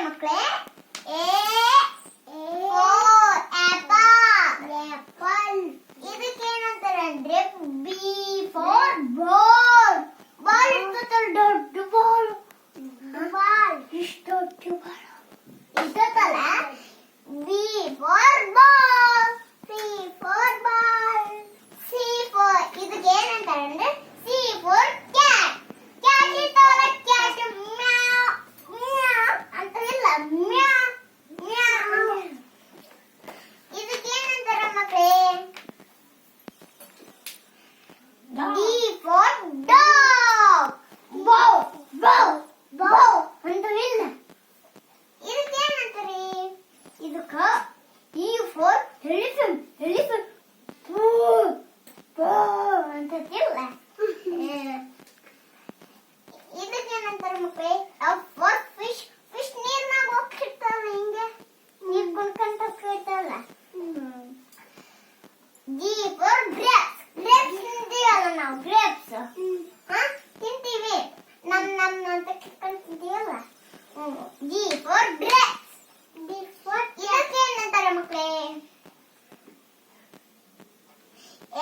ಮಕ್ಕಳೇ A for apple. ಇದಕ್ಕೆ ಏನಂತಾರೆ ಅಂದ್ರೆ ಬಿ ಫಾರ್ ಬಾಲ್. ಬಾಲ್ ಇರ್ತದಲ್ಲ, ದೊಡ್ಡ ಬಾಲ್. ಇಷ್ಟು ದೊಡ್ಡ ಬಾಲ್ ಇರ್ತದಲ್ಲ. B for ball, C for ball, C for ಇದಕ್ಕೆ ಏನಂತಾರೆ ಅಂದ್ರೆ ಸಿ ಫಾರ್ ಕ್ಯಾಟ್. ಕ್ಯಾಟ್ ಇರ್ತವಲ್ಲ, ಕ್ಯಾಟ್ ಮ್ಯಾವ್ ಮ್ಯಾವ್ ಅಂತ ಇಲ್ಲ, ಮ್ಯಾವ್ ಮ್ಯಾವ್. ಇದಕ್ಕೆ ಏನಂತಾರೆ ಮಕ್ಕಳೇ ಡಿ ಫಾರ್ ಡಾಗ್. ಬೌ ಬೌ ಬೌ ಅಂತ ಇಲ್ಲ. ಇದಕ್ಕೆ ಏನಂತಾರೆ ಇದಕ್ಕ ಇ ಫಾರ್ ಎಲಿಫೆಂಟ್. ಎಲಿಫೆಂಟ್ ಅಂತ ಇಲ್ಲ. ಇದಕ್ಕೇನಂತಾರೆ ಮಕ್ಕಳೇ ಫಾರ್ ಫಿಶ್. ಫಿಶ್ ನೀರ್ನಾಗ ಹೋಗ್ತಿರ್ತಾವಲ್ಲ, ಹಿಂಗೆ ನೀರ್ ಕುಣ್ಕೊಂತ ಹೋಗ್ತಿರ್ತಾವಲ್ಲ. G for grapes. ಗ್ರೇಪ್ಸ್ ತಿಂತೀವಲ್ಲ ನಾವು, ಗ್ರೇಪ್ಸ್ ತಿಂತೀವಿ, ನಮ್ ನಮ್ ಅಂತ ಕಿತ್ಕೊಂಡು ತಿಂತೀವಲ್ಲ. G for grapes. D for ಇದಕ್ಕೇನಂತಾರೆ ಮಕ್ಕಳೇ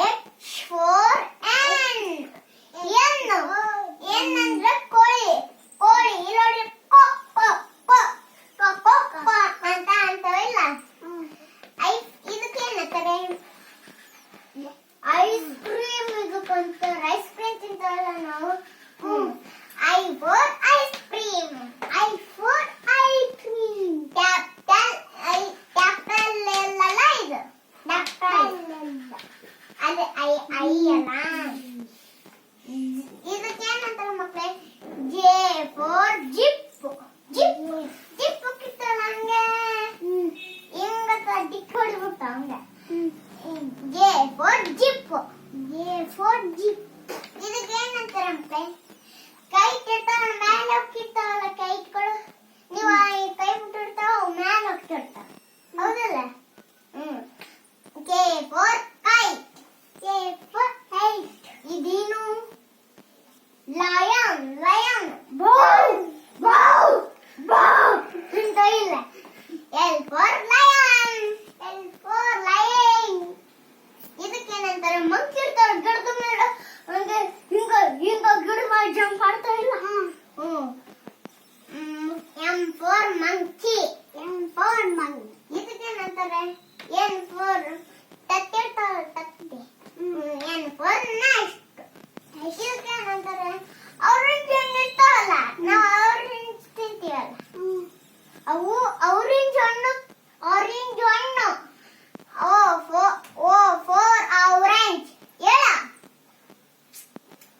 ಎಚ್ ಫಾರ್ ಎನ್. ಎನ್ ಅಂದ್ರೆ ಕೋಳಿ. ಕೋಳಿ ಇಲ್ಲಿ ಕೊ ಕೊ ಕೊ ಕೊ ಕೊ ಕೊ ಅಂತ ಅಂತವಿಲ್ಲ. ಇದಕ್ಕೇನಂತಾರೆ ಐಸ್ ಕ್ರೀಮ್. ಇದಕ್ಕಂತಾರೆ ಐಸ್ ಕ್ರೀಮ್ ತಿಂತಾವಲ್ಲ ನಾವು. I for ice cream. I for ice cream. Capital I. Capital ಎಲ್ಲಲ್ಲ ಇದು, ಕ್ಯಾಪಿಟಲ್ ಅದೇ ಐ ಐ ಅಲ್ಲ. ಇದಕ್ಕೇನಂತಾರೆ ಮಕ್ಕಳೇ J for zip. Zip zip ಹೋಗಿತ್ತಲ್ಲ ಹಂಗೆ, ಹಿಂಗತ್ತ ಡಿಕ್ ಹೊಡಿಬಿಟ್ಟ ಹಂಗೆ. J for zip. J for zip. ಇದಕ್ಕೇನಂತಾರೆ ಮಕ್ಕಳೇ ಕೈಟ್ ಇರ್ತಾವ, ಮೇಲೆ ಹೋಗ್ತಿರ್ತಾವಲ್ಲ ಕೈಟ್ಗಳು. ನೀವು ಕೈ ಬಿಟ್ಟಿರ್ತಾವ, ಮೇಲೆ ಹೋಗ್ತಿರ್ತಾವ, ಹೌದಲ್ಲ. K for kite. K for kite. ಇದೇನು ಲಯನ್. ಲಯನ್ ಬೌ ಬೌ ಬೌ ಅಂತ ಇಲ್ಲ. L for lion. L for lion. ಇದಕ್ಕೇನಂತಾರೆ ಮಂಕಿ ಇರ್ತಾವ ಗಿಡದ ಮೇಲೆ, ಹಂಗೆ ಹಿಂಗ ಹಿಂಗ ಗಿಡ ಮಾಡಿ ಜಂಪ್ ಮಾಡ್ತಾ ಇಲ್ಲ. M for monkey. M for monkey. ಇದಕ್ಕೇನಂತಾರೆ ಎನ್ ಫಾರ್ ತತ್ತೆ ಇರ್ತಾವ, ತತ್ತೆ. N for nest. ಇದಕ್ಕೇನಂತಾರೆ ಆರೆಂಜ್ ಹಣ್ಣು ಇರ್ತಾವಲ್ಲ, ನಾವು ಆರೆಂಜ್ ತಿಂತೀವಲ್ಲ, ಅವು ಆರೆಂಜ್ ಹಣ್ಣು. ಆರೆಂಜ್ ಹಣ್ಣು ಓ ಫಾರ್ ಆರೆಂಜ್. ಹೇಳ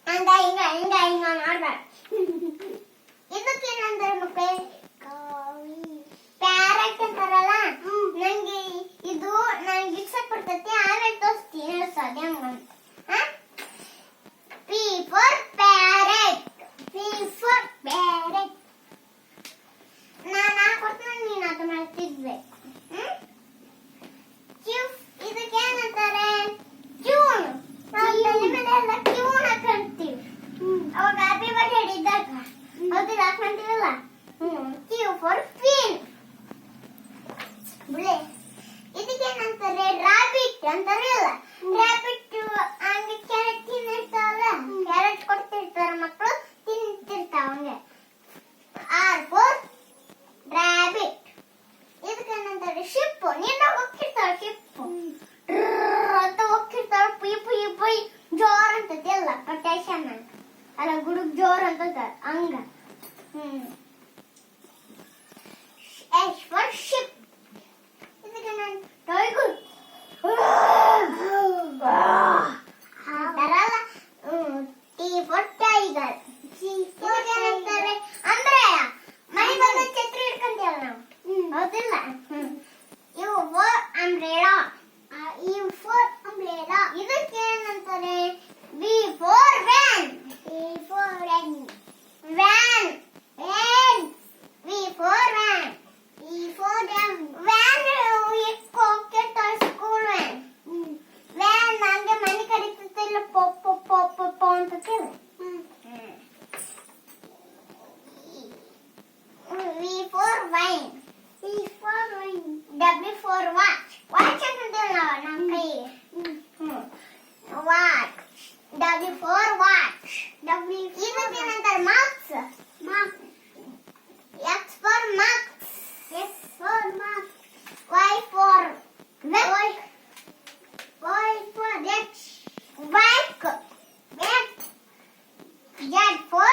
ಹಂಗ ಹಿಂಗ ಹಿಂಗ ಹಿಂಗ ಮಾಡ್ಬೇಡ. ಇದಕ್ಕೇನಂತಾರೆ ಮಕ್ಕಳೇ ಪ್ಯಾರೆಟ್ ಅಂತಾರಲ್ಲ. ನಂಗೆ ಇದು ನಂಗೆ ಇಷ್ಟ ಪಡ್ತೈತಿ, ಆಮೇಲೆ ತೋರಿಸ್ತೀನಿ ಅದೇ ಹಂಗಂತ. P for parrot. P for parrot. ನಾನು ಕೊಡ್ತೀನಿ, ನೀನು ಅದು ಮಾಡ್ತಿದ್ಬೇಕು. ಇದಕ್ಕೇನಂತಾರೆ ಕ್ಯೂನ್. ನಾವು ತಲೆ ಮೇಲೆ ಎಲ್ಲ ಕ್ಯೂನ್ ಹಾಕೊಂತೀವಿ, ಅವಾಗ ಹ್ಯಾಪಿ ಬರ್ತ್ಡೇ ಇದ್ದಾಗ ಅದು ಹಾಕೊಂತೀವಲ್ಲ. Q for queen. ಬುಳೆ. ಇದಕ್ಕೇನಂತಾರೆ ರಾಬಿಟ್ ಅಂತಾರಲ್ಲ. ರಾಬಿಟ್ ಹಂಗೆ ಕ್ಯಾರೆಟ್ ತಿನ್ನಿರ್ತಾವಲ್ಲ, ಕ್ಯಾರೆಟ್ ಕೊಡ್ತಿರ್ತಾರ ಮಕ್ಕಳು, ತಿಂತಿರ್ತಾವ ಹಂಗೆ. R for rabbit. ಇದಕ್ಕೇನಂತಾರೆ ಶಿಪ್. ನೀನಾಗ ಹೋಗ್ತಿರ್ತಾವ ಶಿಪ್ ಅಂತ ಹೋಗ್ತಿರ್ತಾವ, ಪುಯ್ ಪುಯ್ ಪುಯ್ ಜೋರ್ ಅಂತತಿ ಎಲ್ಲ ಪ್ರೊಟೆಕ್ಷನ್ ಅಂತ ಅಲ್ಲ, ಗುಡುಗ್ ಜೋರ್ ಅಂತ ಹಂಗ. S for ship. ಇದಕ್ಕೆ ನಾನು ಟೈಗರ್ ಅಂತಾರಲ್ಲ. T for tiger. ಏನಂತಾರೆ ಅಂದ್ರೆ ಮನೆ ಬಂದ ಛತ್ರಿ ಹಿಡ್ಕೊಂತೀವಲ್ಲ ನಾವು, ಹೌದಿಲ್ಲ. U for umbrella. U for umbrella. ಇದಕ್ಕೇನಂತಾರೆ V for van. V for van. Van van. V for van. V W for watch. ಇದಕ್ಕೇನಂತಾರೆ marks. X for marks. Y for work. Y for work. Z for